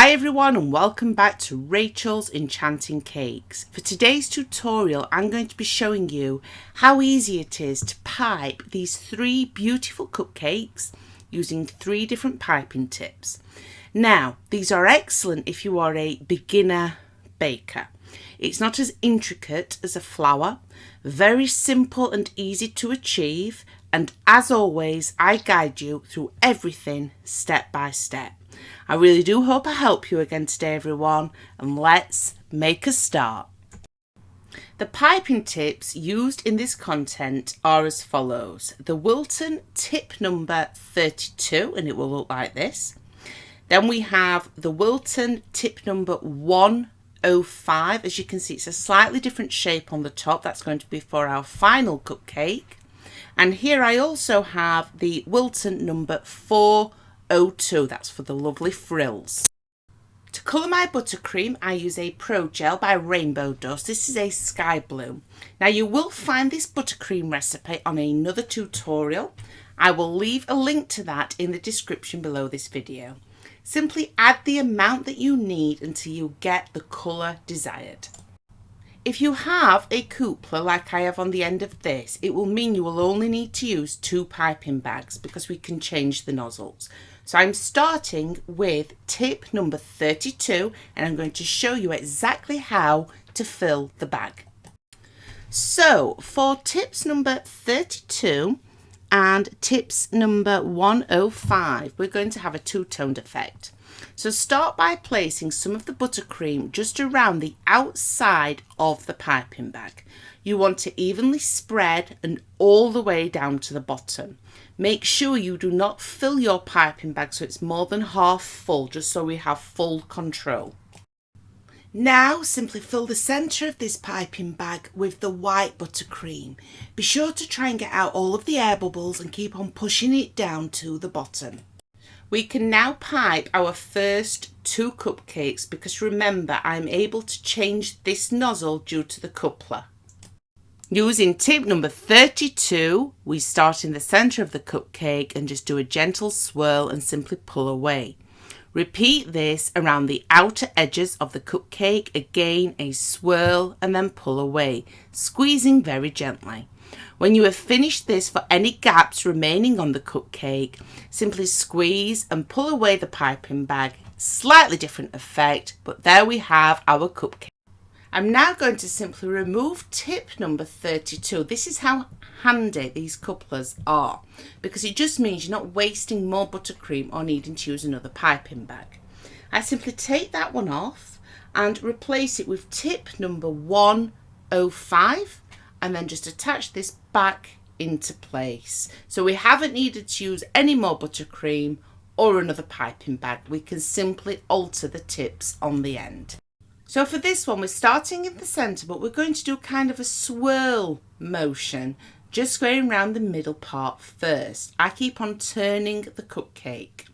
Hi everyone and welcome back to Rachel's Enchanting Cakes. For today's tutorial I'm going to be showing you how easy it is to pipe these three beautiful cupcakes using three different piping tips. Now these are excellent if you are a beginner baker. It's not as intricate as a flower, very simple and easy to achieve, and as always I guide you through everything step by step. I really do hope I help you again today everyone, and let's make a start. The piping tips used in this content are as follows. The Wilton tip number 32, and it will look like this. Then we have the Wilton tip number 105. As you can see, it's a slightly different shape on the top. That's going to be for our final cupcake. And here I also have the Wilton number 402. That's for the lovely frills. To colour my buttercream, I use a Pro Gel by Rainbow Dust. This is a sky blue. Now you will find this buttercream recipe on another tutorial. I will leave a link to that in the description below this video. Simply add the amount that you need until you get the colour desired. If you have a coupler like I have on the end of this, it will mean you will only need to use 2 piping bags because we can change the nozzles. So I'm starting with tip number 32 and I'm going to show you exactly how to fill the bag. So for tips number 32 and tips number 105, we're going to have a two-toned effect. So start by placing some of the buttercream just around the outside of the piping bag. You want to evenly spread and all the way down to the bottom. Make sure you do not fill your piping bag so it's more than half full, just so we have full control. Now simply fill the centre of this piping bag with the white buttercream. Be sure to try and get out all of the air bubbles and keep on pushing it down to the bottom. We can now pipe our first 2 cupcakes because remember I'm able to change this nozzle due to the coupler. Using tip number 32, we start in the centre of the cupcake and just do a gentle swirl and simply pull away. Repeat this around the outer edges of the cupcake, again a swirl and then pull away, squeezing very gently. When you have finished this, for any gaps remaining on the cupcake, simply squeeze and pull away the piping bag. Slightly different effect, but there we have our cupcake. I'm now going to simply remove tip number 32. This is how handy these couplers are, because it just means you're not wasting more buttercream or needing to use another piping bag. I simply take that one off and replace it with tip number 105. And then just attach this back into place. So we haven't needed to use any more buttercream or another piping bag. We can simply alter the tips on the end. So for this one, we're starting in the centre, but we're going to do kind of a swirl motion, just going around the middle part first. I keep on turning the cupcake.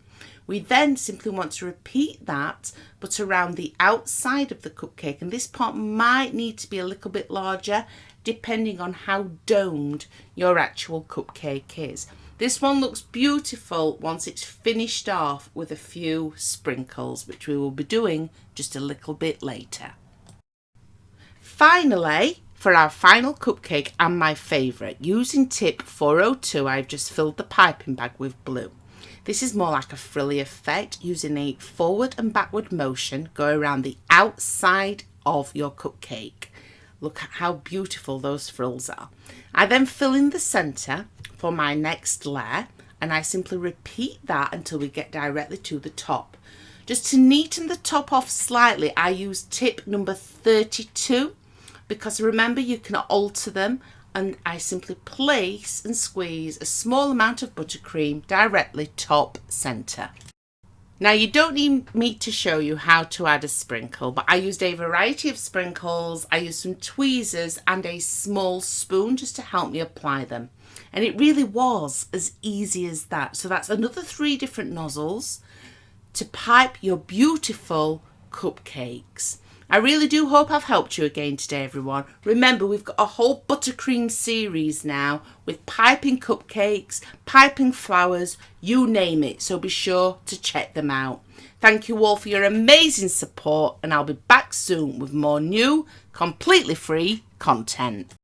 We then simply want to repeat that, but around the outside of the cupcake. And this part might need to be a little bit larger, depending on how domed your actual cupcake is. This one looks beautiful once it's finished off with a few sprinkles, which we will be doing just a little bit later. Finally, for our final cupcake and my favourite, using tip 402, I've just filled the piping bag with blue. This is more like a frilly effect, using a forward and backward motion, go around the outside of your cupcake. Look at how beautiful those frills are. I then fill in the centre for my next layer and I simply repeat that until we get directly to the top. Just to neaten the top off slightly, I use tip number 32 because remember you can alter them, and I simply place and squeeze a small amount of buttercream directly top centre. Now you don't need me to show you how to add a sprinkle, but I used a variety of sprinkles. I used some tweezers and a small spoon just to help me apply them. And it really was as easy as that. So that's another 3 different nozzles to pipe your beautiful cupcakes. I really do hope I've helped you again today, everyone. Remember, we've got a whole Buttercream series now with piping cupcakes, piping flowers, you name it. So be sure to check them out. Thank you all for your amazing support, and I'll be back soon with more new, completely free content.